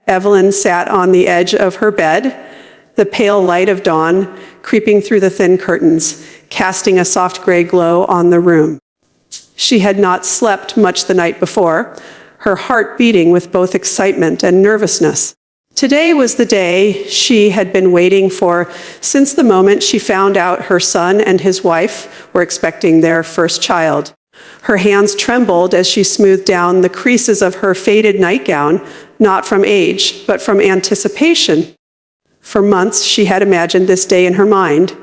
Evelyn sat on the edge of her bed, the pale light of dawn creeping through the thin curtains, casting a soft gray glow on the room. She had not slept much the night before, her heart beating with both excitement and nervousness. Today was the day she had been waiting for since the moment she found out her son and his wife were expecting their first child. Her hands trembled as she smoothed down the creases of her faded nightgown, not from age, but from anticipation. For months, she had imagined this day in her mind,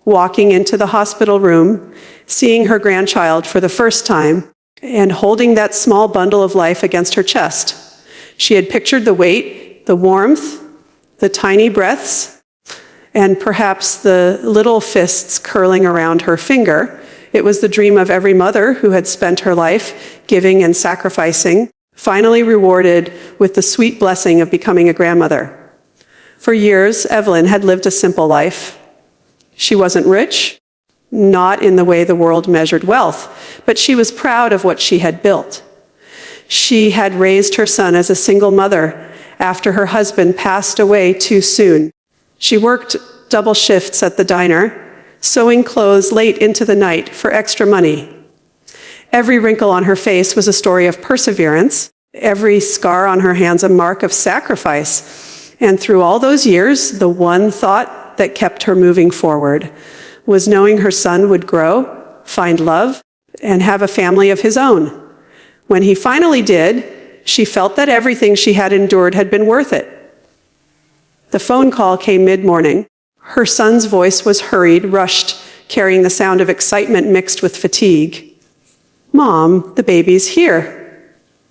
walking into the hospital room, seeing her grandchild for the first time, and holding that small bundle of life against her chest. She had pictured the weight, the warmth, the tiny breaths, and perhaps the little fists curling around her finger. It was the dream of every mother who had spent her life giving and sacrificing, finally rewarded with the sweet blessing of becoming a grandmother. For years, Evelyn had lived a simple life. She wasn't rich, not in the way the world measured wealth, but she was proud of what she had built. She had raised her son as a single mother after her husband passed away too soon. She worked double shifts at the diner, sewing clothes late into the night for extra money. Every wrinkle on her face was a story of perseverance, every scar on her hands a mark of sacrifice. And through all those years, the one thought that kept her moving forward was knowing her son would grow, find love, and have a family of his own. When he finally did, she felt that everything she had endured had been worth it. The phone call came mid-morning. Her son's voice was hurried, rushed, carrying the sound of excitement mixed with fatigue. "Mom, the baby's here,"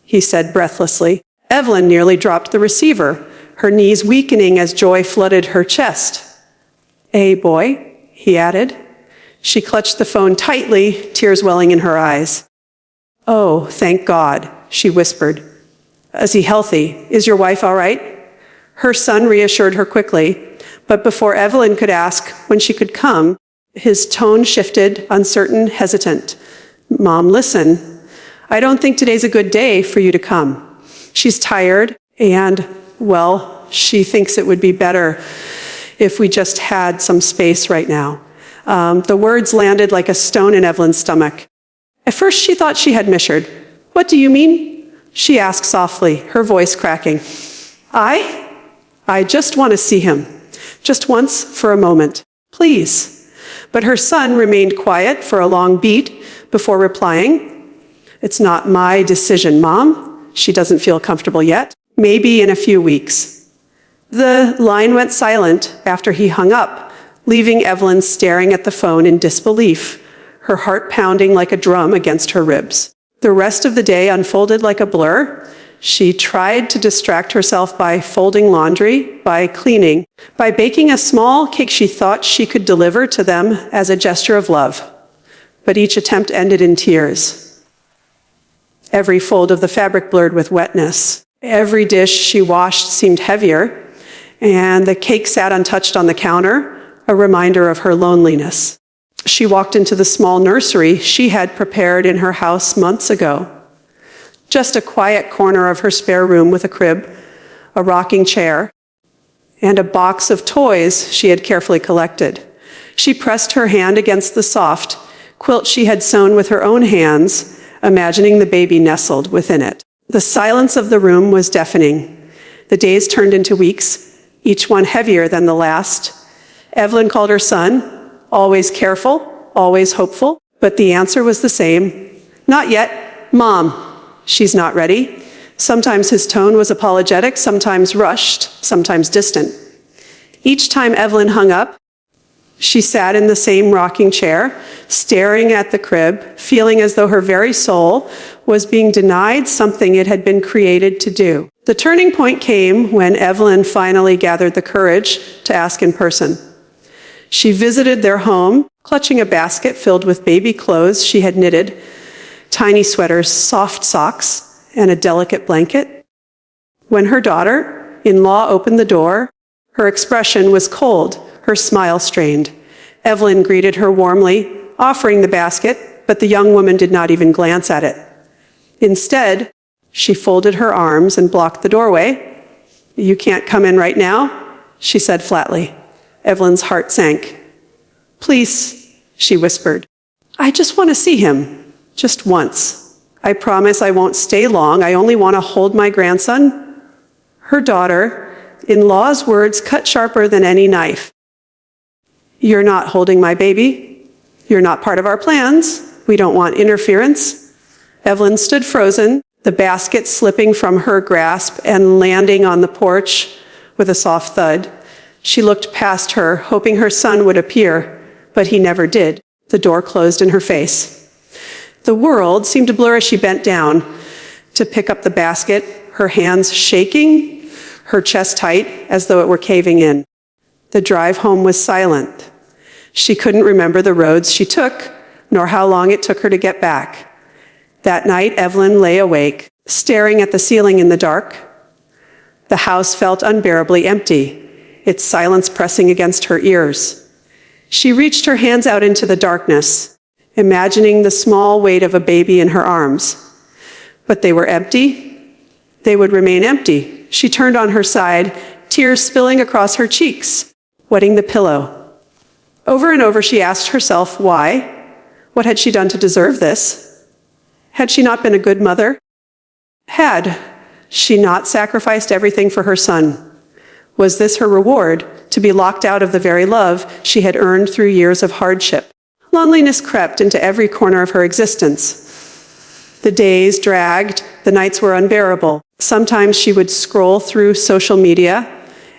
he said breathlessly. Evelyn nearly dropped the receiver, her knees weakening as joy flooded her chest. "A boy?" he added. She clutched the phone tightly, tears welling in her eyes. "Oh, thank God," she whispered. "Is he healthy? Is your wife all right?" Her son reassured her quickly, but before Evelyn could ask when she could come, his tone shifted, uncertain, hesitant. "Mom, listen, I don't think today's a good day for you to come. She's tired, and, well, she thinks it would be better if we just had some space right now." The words landed like a stone in Evelyn's stomach. At first she thought she had misheard. "What do you mean?" she asked softly, her voice cracking. I just want to see him. Just once, for a moment. Please." But her son remained quiet for a long beat before replying. "It's not my decision, Mom. She doesn't feel comfortable yet. Maybe in a few weeks." The line went silent after he hung up, leaving Evelyn staring at the phone in disbelief, her heart pounding like a drum against her ribs. The rest of the day unfolded like a blur. She tried to distract herself by folding laundry, by cleaning, by baking a small cake she thought she could deliver to them as a gesture of love. But each attempt ended in tears. Every fold of the fabric blurred with wetness. Every dish she washed seemed heavier, and the cake sat untouched on the counter, a reminder of her loneliness. She walked into the small nursery she had prepared in her house months ago. Just a quiet corner of her spare room with a crib, a rocking chair, and a box of toys she had carefully collected. She pressed her hand against the soft quilt she had sewn with her own hands, imagining the baby nestled within it. The silence of the room was deafening. The days turned into weeks, each one heavier than the last. Evelyn called her son, always careful, always hopeful, but the answer was the same. "Not yet. Mom, she's not ready." Sometimes his tone was apologetic, sometimes rushed, sometimes distant. Each time Evelyn hung up, she sat in the same rocking chair, staring at the crib, feeling as though her very soul was being denied something it had been created to do. The turning point came when Evelyn finally gathered the courage to ask in person. She visited their home, clutching a basket filled with baby clothes she had knitted, tiny sweaters, soft socks, and a delicate blanket. When her daughter-in-law opened the door, her expression was cold, her smile strained. Evelyn greeted her warmly, offering the basket, but the young woman did not even glance at it. Instead, she folded her arms and blocked the doorway. You can't come in right now, she said flatly. Evelyn's heart sank. Please, she whispered. I just want to see him. Just once. I promise I won't stay long. I only want to hold my grandson. Her daughter-in-law's words cut sharper than any knife. You're not holding my baby. You're not part of our plans. We don't want interference. Evelyn stood frozen, the basket slipping from her grasp and landing on the porch with a soft thud. She looked past her, hoping her son would appear, but he never did. The door closed in her face. The world seemed to blur as she bent down to pick up the basket, her hands shaking, her chest tight as though it were caving in. The drive home was silent. She couldn't remember the roads she took, nor how long it took her to get back. That night, Evelyn lay awake, staring at the ceiling in the dark. The house felt unbearably empty, its silence pressing against her ears. She reached her hands out into the darkness, imagining the small weight of a baby in her arms. But they were empty. They would remain empty. She turned on her side, tears spilling across her cheeks, wetting the pillow. Over and over she asked herself why. What had she done to deserve this? Had she not been a good mother? Had she not sacrificed everything for her son? Was this her reward, to be locked out of the very love she had earned through years of hardship? Loneliness crept into every corner of her existence. The days dragged, the nights were unbearable. Sometimes she would scroll through social media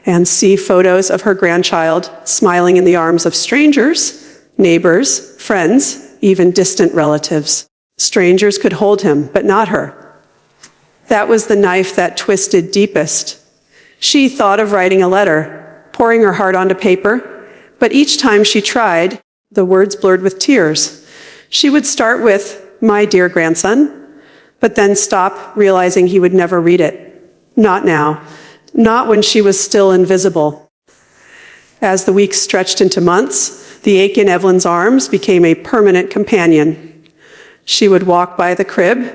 and see photos of her grandchild smiling in the arms of strangers, neighbors, friends, even distant relatives. Strangers could hold him, but not her. That was the knife that twisted deepest. She thought of writing a letter, pouring her heart onto paper, but each time she tried, the words blurred with tears. She would start with, "My dear grandson," but then stop, realizing he would never read it. Not now. Not when she was still invisible. As the weeks stretched into months, the ache in Evelyn's arms became a permanent companion. She would walk by the crib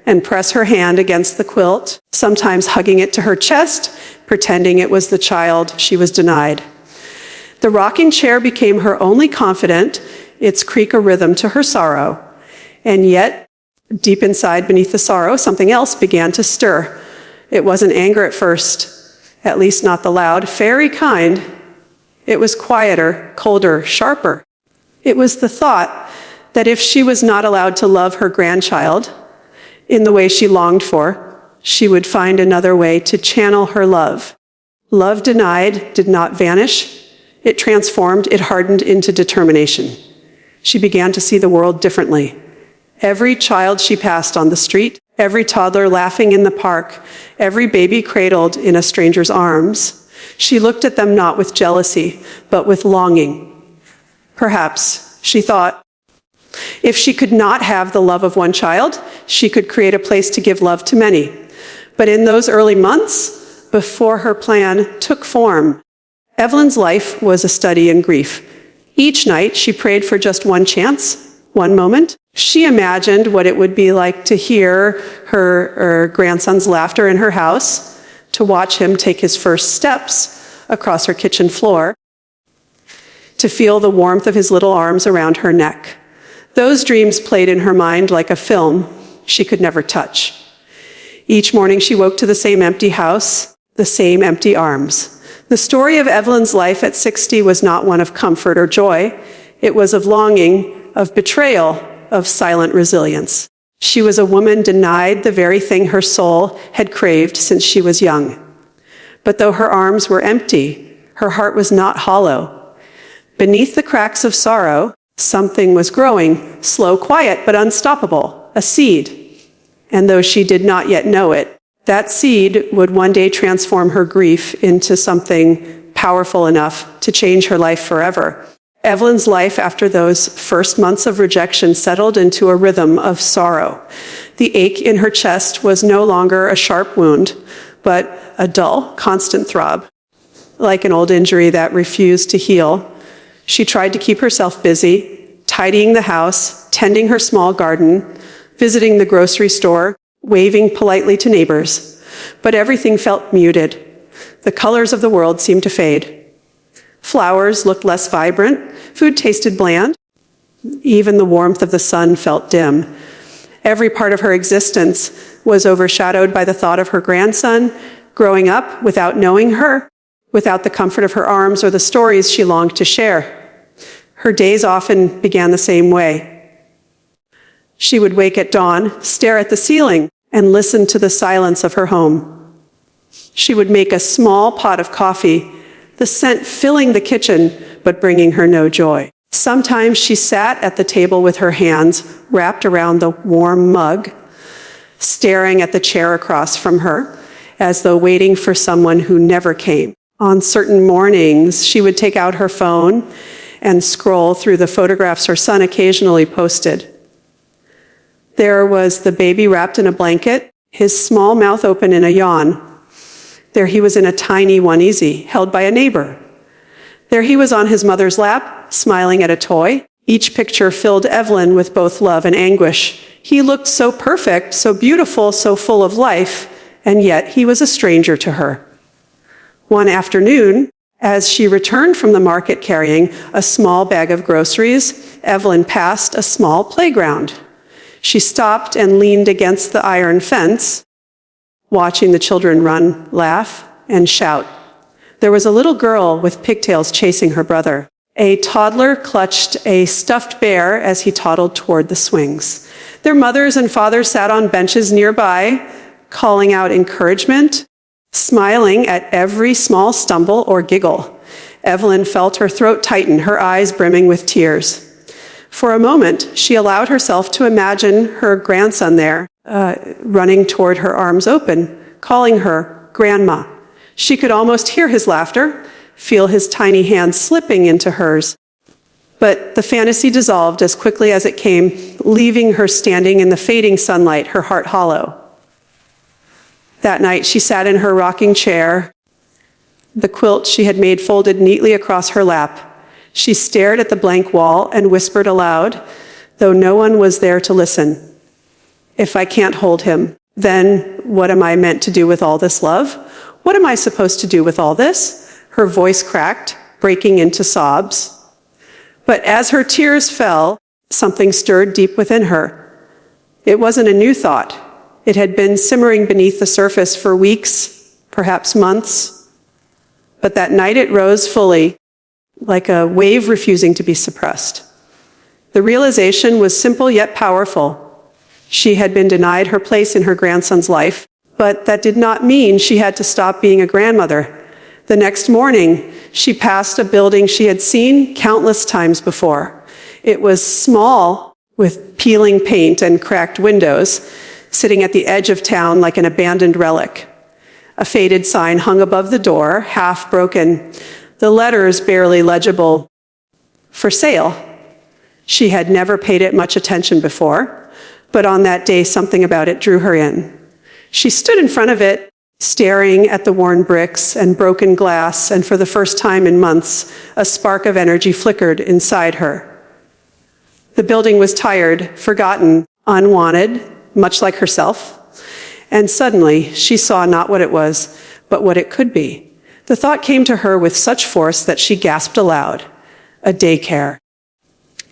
and press her hand against the quilt, sometimes hugging it to her chest, pretending it was the child she was denied. The rocking chair became her only confidant, its creak a rhythm to her sorrow. And yet, deep inside, beneath the sorrow, something else began to stir. It wasn't anger at first, at least not the loud, fairy kind. It was quieter, colder, sharper. It was the thought that if she was not allowed to love her grandchild in the way she longed for, she would find another way to channel her love. Love denied did not vanish. It transformed, it hardened into determination. She began to see the world differently. Every child she passed on the street, every toddler laughing in the park, every baby cradled in a stranger's arms, she looked at them not with jealousy, but with longing. Perhaps, she thought, if she could not have the love of one child, she could create a place to give love to many. But in those early months, before her plan took form, Evelyn's life was a study in grief. Each night, she prayed for just one chance, one moment. She imagined what it would be like to hear her grandson's laughter in her house, to watch him take his first steps across her kitchen floor, to feel the warmth of his little arms around her neck. Those dreams played in her mind like a film she could never touch. Each morning she woke to the same empty house, the same empty arms. The story of Evelyn's life at 60 was not one of comfort or joy. It was of longing, of betrayal, of silent resilience. She was a woman denied the very thing her soul had craved since she was young. But though her arms were empty, her heart was not hollow. Beneath the cracks of sorrow, something was growing, slow, quiet, but unstoppable, a seed. And though she did not yet know it, that seed would one day transform her grief into something powerful enough to change her life forever. Evelyn's life after those first months of rejection settled into a rhythm of sorrow. The ache in her chest was no longer a sharp wound, but a dull, constant throb. Like an old injury that refused to heal, she tried to keep herself busy, tidying the house, tending her small garden, visiting the grocery store, waving politely to neighbors. But everything felt muted. The colors of the world seemed to fade. Flowers looked less vibrant. Food tasted bland. Even the warmth of the sun felt dim. Every part of her existence was overshadowed by the thought of her grandson growing up without knowing her, without the comfort of her arms or the stories she longed to share. Her days often began the same way. She would wake at dawn, stare at the ceiling, and listen to the silence of her home. She would make a small pot of coffee, the scent filling the kitchen, but bringing her no joy. Sometimes she sat at the table with her hands wrapped around the warm mug, staring at the chair across from her, as though waiting for someone who never came. On certain mornings, she would take out her phone and scroll through the photographs her son occasionally posted. There was the baby wrapped in a blanket, his small mouth open in a yawn. There he was in a tiny onesie, held by a neighbor. There he was on his mother's lap, smiling at a toy. Each picture filled Evelyn with both love and anguish. He looked so perfect, so beautiful, so full of life, and yet he was a stranger to her. One afternoon, as she returned from the market carrying a small bag of groceries, Evelyn passed a small playground. She stopped and leaned against the iron fence, watching the children run, laugh, and shout. There was a little girl with pigtails chasing her brother. A toddler clutched a stuffed bear as he toddled toward the swings. Their mothers and fathers sat on benches nearby, calling out encouragement, smiling at every small stumble or giggle. Evelyn felt her throat tighten, her eyes brimming with tears. For a moment, she allowed herself to imagine her grandson there, running toward her, arms open, calling her Grandma. She could almost hear his laughter, feel his tiny hands slipping into hers. But the fantasy dissolved as quickly as it came, leaving her standing in the fading sunlight, her heart hollow. That night, she sat in her rocking chair, the quilt she had made folded neatly across her lap. She stared at the blank wall and whispered aloud, though no one was there to listen. If I can't hold him, then what am I meant to do with all this love? What am I supposed to do with all this? Her voice cracked, breaking into sobs. But as her tears fell, something stirred deep within her. It wasn't a new thought. It had been simmering beneath the surface for weeks, perhaps months. But that night it rose fully, like a wave refusing to be suppressed. The realization was simple yet powerful. She had been denied her place in her grandson's life, but that did not mean she had to stop being a grandmother. The next morning, she passed a building she had seen countless times before. It was small, with peeling paint and cracked windows, sitting at the edge of town like an abandoned relic. A faded sign hung above the door, half broken, the letters barely legible. For sale. She had never paid it much attention before, but on that day something about it drew her in. She stood in front of it, staring at the worn bricks and broken glass, and for the first time in months, a spark of energy flickered inside her. The building was tired, forgotten, unwanted, much like herself, and suddenly she saw not what it was, but what it could be. The thought came to her with such force that she gasped aloud. A daycare.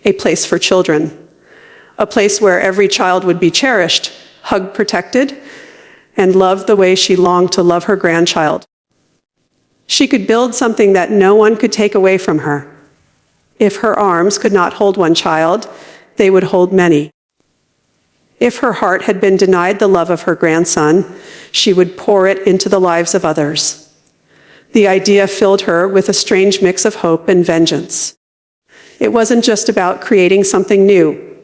A place for children. A place where every child would be cherished, hugged, protected, and loved the way she longed to love her grandchild. She could build something that no one could take away from her. If her arms could not hold one child, they would hold many. If her heart had been denied the love of her grandson, she would pour it into the lives of others. The idea filled her with a strange mix of hope and vengeance. It wasn't just about creating something new.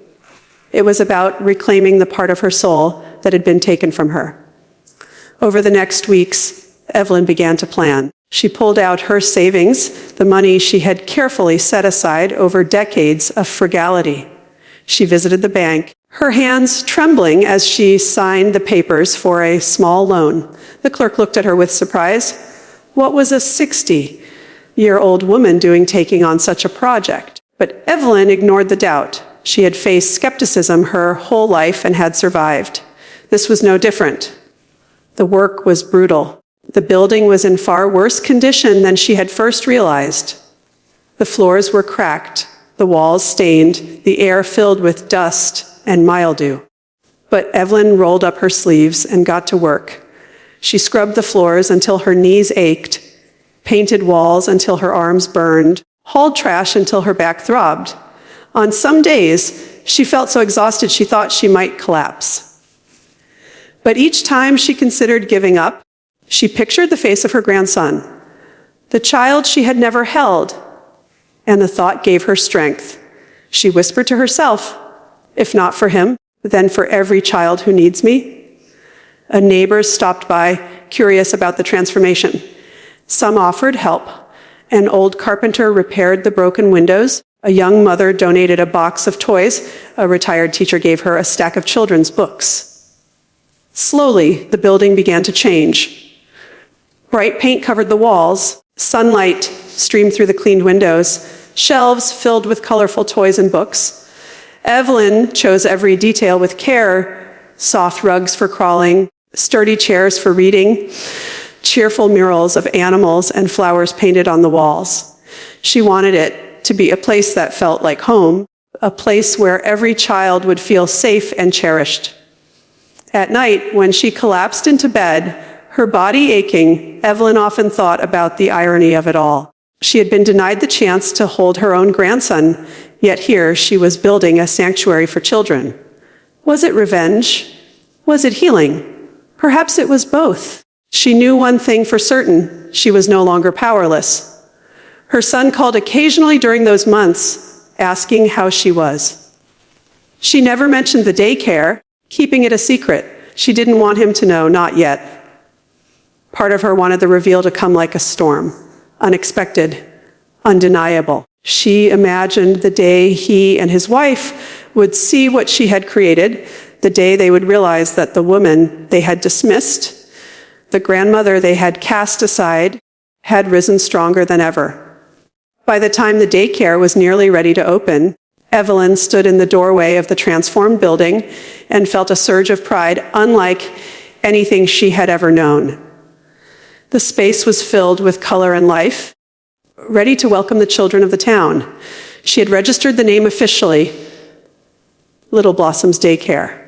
It was about reclaiming the part of her soul that had been taken from her. Over the next weeks, Evelyn began to plan. She pulled out her savings, the money she had carefully set aside over decades of frugality. She visited the bank, her hands trembling as she signed the papers for a small loan. The clerk looked at her with surprise. What was a 60-year-old woman doing taking on such a project? But Evelyn ignored the doubt. She had faced skepticism her whole life and had survived. This was no different. The work was brutal. The building was in far worse condition than she had first realized. The floors were cracked, the walls stained, the air filled with dust and mildew. But Evelyn rolled up her sleeves and got to work. She scrubbed the floors until her knees ached, painted walls until her arms burned, hauled trash until her back throbbed. On some days, she felt so exhausted she thought she might collapse. But each time she considered giving up, she pictured the face of her grandson, the child she had never held, and the thought gave her strength. She whispered to herself, "If not for him, then for every child who needs me." A neighbor stopped by, curious about the transformation. Some offered help. An old carpenter repaired the broken windows. A young mother donated a box of toys. A retired teacher gave her a stack of children's books. Slowly, the building began to change. Bright paint covered the walls. Sunlight streamed through the cleaned windows. Shelves filled with colorful toys and books. Evelyn chose every detail with care. Soft rugs for crawling, sturdy chairs for reading, cheerful murals of animals and flowers painted on the walls. She wanted it to be a place that felt like home, a place where every child would feel safe and cherished. At night, when she collapsed into bed, her body aching, Evelyn often thought about the irony of it all. She had been denied the chance to hold her own grandson, yet here she was building a sanctuary for children. Was it revenge? Was it healing? Perhaps it was both. She knew one thing for certain: she was no longer powerless. Her son called occasionally during those months, asking how she was. She never mentioned the daycare, keeping it a secret. She didn't want him to know, not yet. Part of her wanted the reveal to come like a storm, unexpected, undeniable. She imagined the day he and his wife would see what she had created, the day they would realize that the woman they had dismissed, the grandmother they had cast aside, had risen stronger than ever. By the time the daycare was nearly ready to open, Evelyn stood in the doorway of the transformed building and felt a surge of pride unlike anything she had ever known. The space was filled with color and life, ready to welcome the children of the town. She had registered the name officially, Little Blossom's Daycare.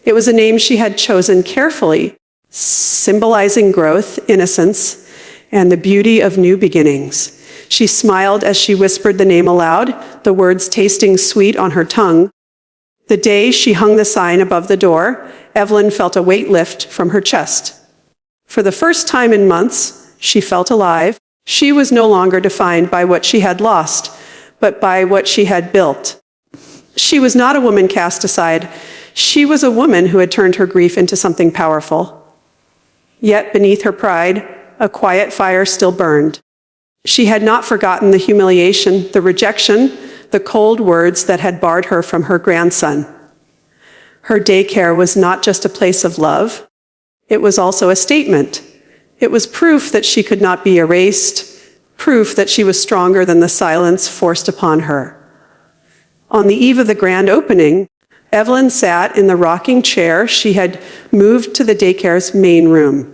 It was a name she had chosen carefully, symbolizing growth, innocence, and the beauty of new beginnings. She smiled as she whispered the name aloud, the words tasting sweet on her tongue. The day she hung the sign above the door, Evelyn felt a weight lift from her chest. For the first time in months, she felt alive. She was no longer defined by what she had lost, but by what she had built. She was not a woman cast aside. She was a woman who had turned her grief into something powerful. Yet beneath her pride, a quiet fire still burned. She had not forgotten the humiliation, the rejection, the cold words that had barred her from her grandson. Her daycare was not just a place of love. It was also a statement. It was proof that she could not be erased, proof that she was stronger than the silence forced upon her. On the eve of the grand opening, Evelyn sat in the rocking chair she had moved to the daycare's main room.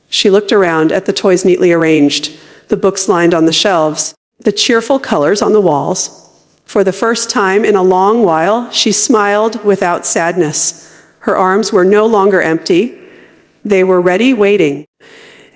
She looked around at the toys neatly arranged, the books lined on the shelves, the cheerful colors on the walls. For the first time in a long while, she smiled without sadness. Her arms were no longer empty. They were ready, waiting.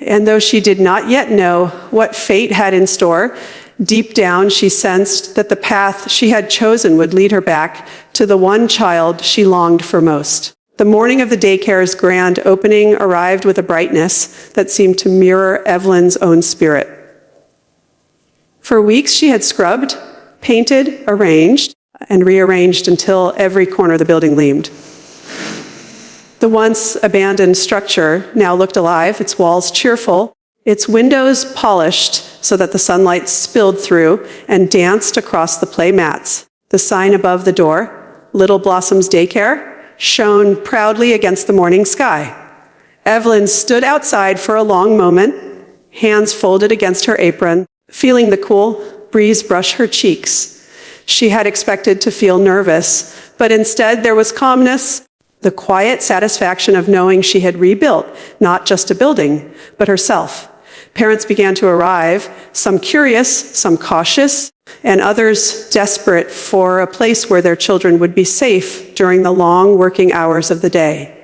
And though she did not yet know what fate had in store, deep down she sensed that the path she had chosen would lead her back to the one child she longed for most. The morning of the daycare's grand opening arrived with a brightness that seemed to mirror Evelyn's own spirit. For weeks she had scrubbed, painted, arranged, and rearranged until every corner of the building gleamed. The once abandoned structure now looked alive, its walls cheerful, its windows polished so that the sunlight spilled through and danced across the play mats. The sign above the door, Little Blossom's Daycare, shone proudly against the morning sky. Evelyn stood outside for a long moment, hands folded against her apron, feeling the cool breeze brush her cheeks. She had expected to feel nervous, but instead there was calmness, the quiet satisfaction of knowing she had rebuilt not just a building, but herself. Parents began to arrive, some curious, some cautious, and others desperate for a place where their children would be safe during the long working hours of the day.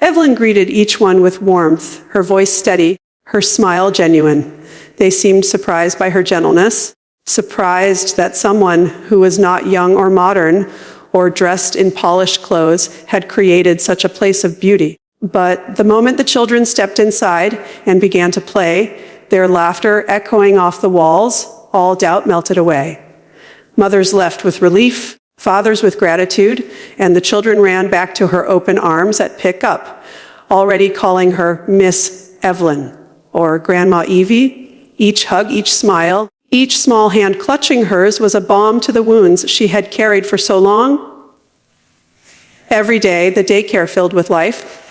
Evelyn greeted each one with warmth, her voice steady, her smile genuine. They seemed surprised by her gentleness, surprised that someone who was not young or modern or dressed in polished clothes had created such a place of beauty. But the moment the children stepped inside and began to play, their laughter echoing off the walls, all doubt melted away. Mothers left with relief, fathers with gratitude, and the children ran back to her open arms at pick-up, already calling her Miss Evelyn or Grandma Evie. Each hug, each smile, each small hand clutching hers was a balm to the wounds she had carried for so long. Every day, the daycare filled with life.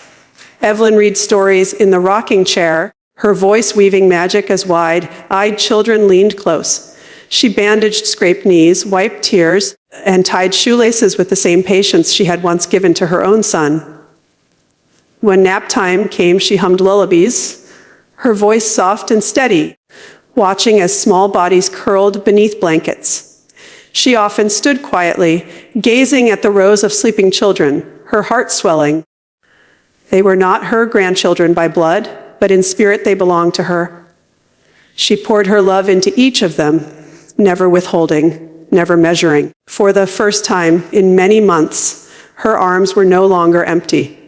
Evelyn read stories in the rocking chair, her voice weaving magic as wide-eyed children leaned close. She bandaged scraped knees, wiped tears, and tied shoelaces with the same patience she had once given to her own son. When nap time came, she hummed lullabies, her voice soft and steady, watching as small bodies curled beneath blankets. She often stood quietly, gazing at the rows of sleeping children, her heart swelling. They were not her grandchildren by blood, but in spirit they belonged to her. She poured her love into each of them, never withholding, never measuring. For the first time in many months, her arms were no longer empty.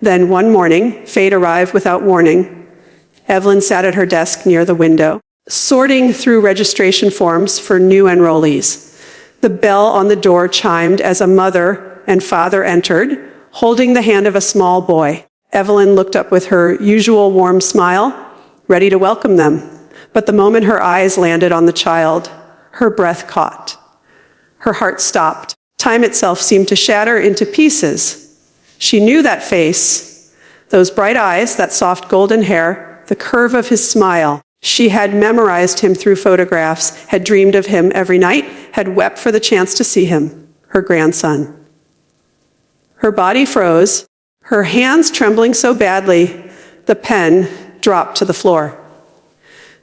Then one morning, fate arrived without warning. Evelyn sat at her desk near the window, sorting through registration forms for new enrollees. The bell on the door chimed as a mother and father entered, holding the hand of a small boy. Evelyn looked up with her usual warm smile, ready to welcome them. But the moment her eyes landed on the child, her breath caught. Her heart stopped. Time itself seemed to shatter into pieces. She knew that face, those bright eyes, that soft golden hair, the curve of his smile. She had memorized him through photographs, had dreamed of him every night, had wept for the chance to see him, her grandson. Her body froze, her hands trembling so badly, the pen dropped to the floor.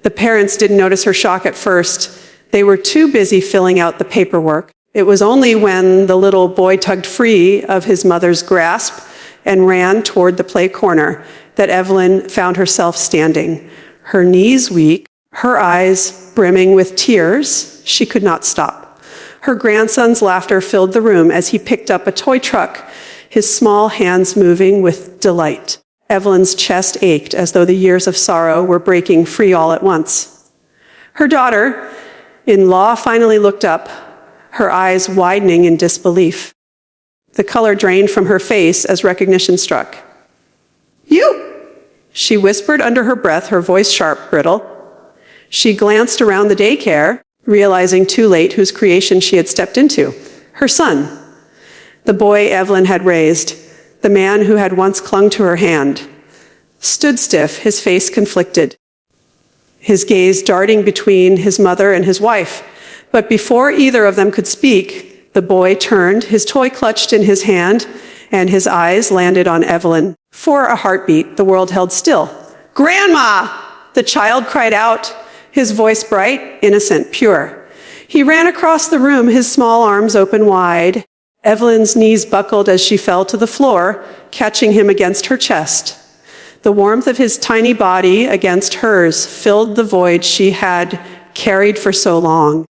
The parents didn't notice her shock at first. They were too busy filling out the paperwork. It was only when the little boy tugged free of his mother's grasp and ran toward the play corner that Evelyn found herself standing, her knees weak, her eyes brimming with tears. She could not stop. Her grandson's laughter filled the room as he picked up a toy truck, his small hands moving with delight. Evelyn's chest ached as though the years of sorrow were breaking free all at once. Her daughter-in-law finally looked up, her eyes widening in disbelief. The color drained from her face as recognition struck. "You!" she whispered under her breath, her voice sharp, brittle. She glanced around the daycare, realizing too late whose creation she had stepped into. Her son. The boy Evelyn had raised, the man who had once clung to her hand, stood stiff, his face conflicted, his gaze darting between his mother and his wife. But before either of them could speak, the boy turned, his toy clutched in his hand, and his eyes landed on Evelyn. For a heartbeat, the world held still. "Grandma!" the child cried out, his voice bright, innocent, pure. He ran across the room, his small arms open wide. Evelyn's knees buckled as she fell to the floor, catching him against her chest. The warmth of his tiny body against hers filled the void she had carried for so long.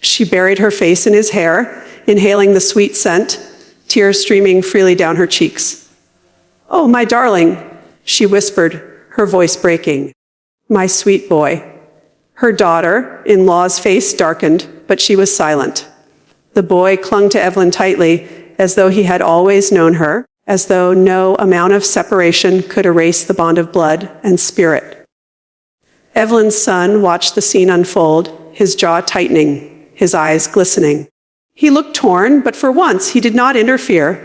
She buried her face in his hair, inhaling the sweet scent, tears streaming freely down her cheeks. "Oh, my darling," she whispered, her voice breaking. "My sweet boy." Her daughter-in-law's face darkened, but she was silent. The boy clung to Evelyn tightly, as though he had always known her, as though no amount of separation could erase the bond of blood and spirit. Evelyn's son watched the scene unfold, his jaw tightening, his eyes glistening. He looked torn, but for once he did not interfere.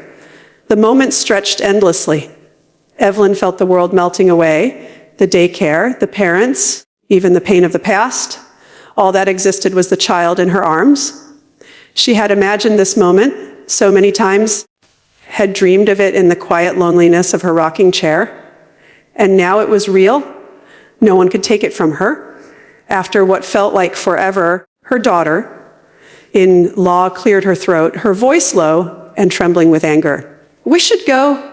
The moment stretched endlessly. Evelyn felt the world melting away, the daycare, the parents, even the pain of the past. All that existed was the child in her arms. She had imagined this moment so many times. had dreamed of it in the quiet loneliness of her rocking chair. And now it was real. No one could take it from her. After what felt like forever, her daughter-in-law cleared her throat, her voice low and trembling with anger. "We should go,"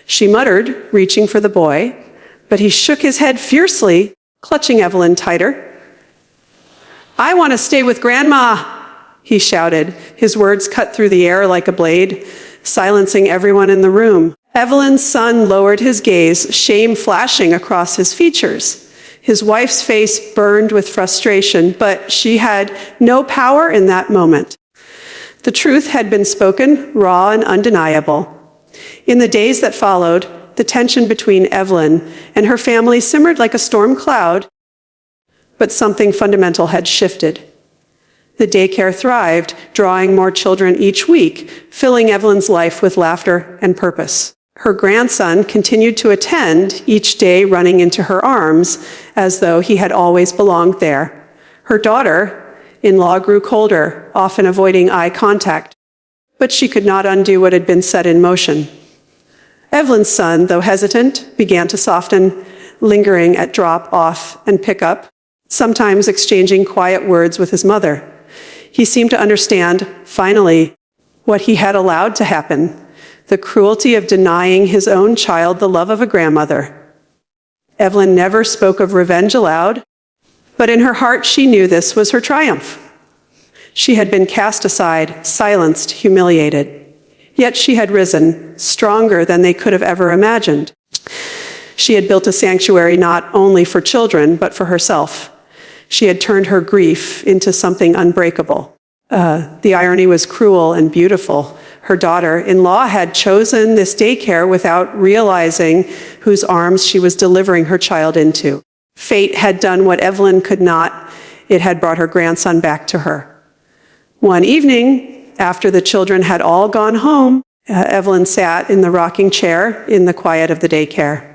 she muttered, reaching for the boy, but he shook his head fiercely, clutching Evelyn tighter. "I want to stay with Grandma," he shouted. His words cut through the air like a blade, silencing everyone in the room. Evelyn's son lowered his gaze, shame flashing across his features. His wife's face burned with frustration, but she had no power in that moment. The truth had been spoken, raw and undeniable. In the days that followed, the tension between Evelyn and her family simmered like a storm cloud, but something fundamental had shifted. The daycare thrived, drawing more children each week, filling Evelyn's life with laughter and purpose. Her grandson continued to attend, each day running into her arms as though he had always belonged there. Her daughter-in-law grew colder, often avoiding eye contact, but she could not undo what had been set in motion. Evelyn's son, though hesitant, began to soften, lingering at drop-off and pick-up, sometimes exchanging quiet words with his mother. He seemed to understand, finally, what he had allowed to happen, the cruelty of denying his own child the love of a grandmother. Evelyn never spoke of revenge aloud, but in her heart she knew this was her triumph. She had been cast aside, silenced, humiliated. Yet she had risen, stronger than they could have ever imagined. She had built a sanctuary not only for children, but for herself. She had turned her grief into something unbreakable. The irony was cruel and beautiful. Her daughter-in-law had chosen this daycare without realizing whose arms she was delivering her child into. Fate had done what Evelyn could not. It had brought her grandson back to her. One evening, after the children had all gone home, Evelyn sat in the rocking chair in the quiet of the daycare.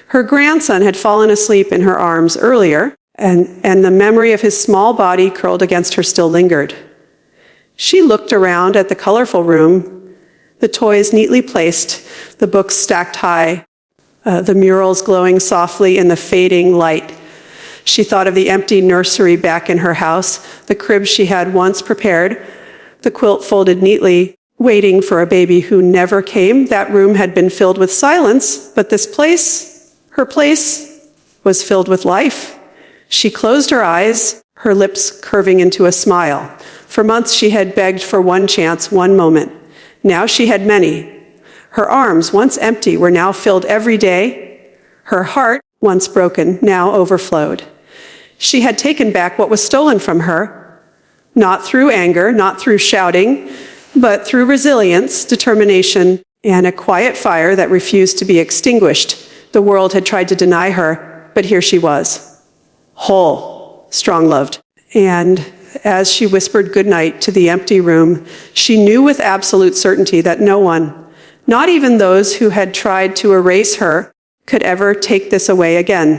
Her grandson had fallen asleep in her arms earlier, and the memory of his small body curled against her still lingered. She looked around at the colorful room, the toys neatly placed, the books stacked high, the murals glowing softly in the fading light. She thought of the empty nursery back in her house, the crib she had once prepared, the quilt folded neatly, waiting for a baby who never came. That room had been filled with silence, but this place, her place, was filled with life. She closed her eyes, her lips curving into a smile. For months she had begged for one chance, one moment. Now she had many. Her arms, once empty, were now filled every day. Her heart, once broken, now overflowed. She had taken back what was stolen from her, not through anger, not through shouting, but through resilience, determination, and a quiet fire that refused to be extinguished. The world had tried to deny her, but here she was, whole, strong-loved. And as she whispered goodnight to the empty room, she knew with absolute certainty that no one, not even those who had tried to erase her, could ever take this away again.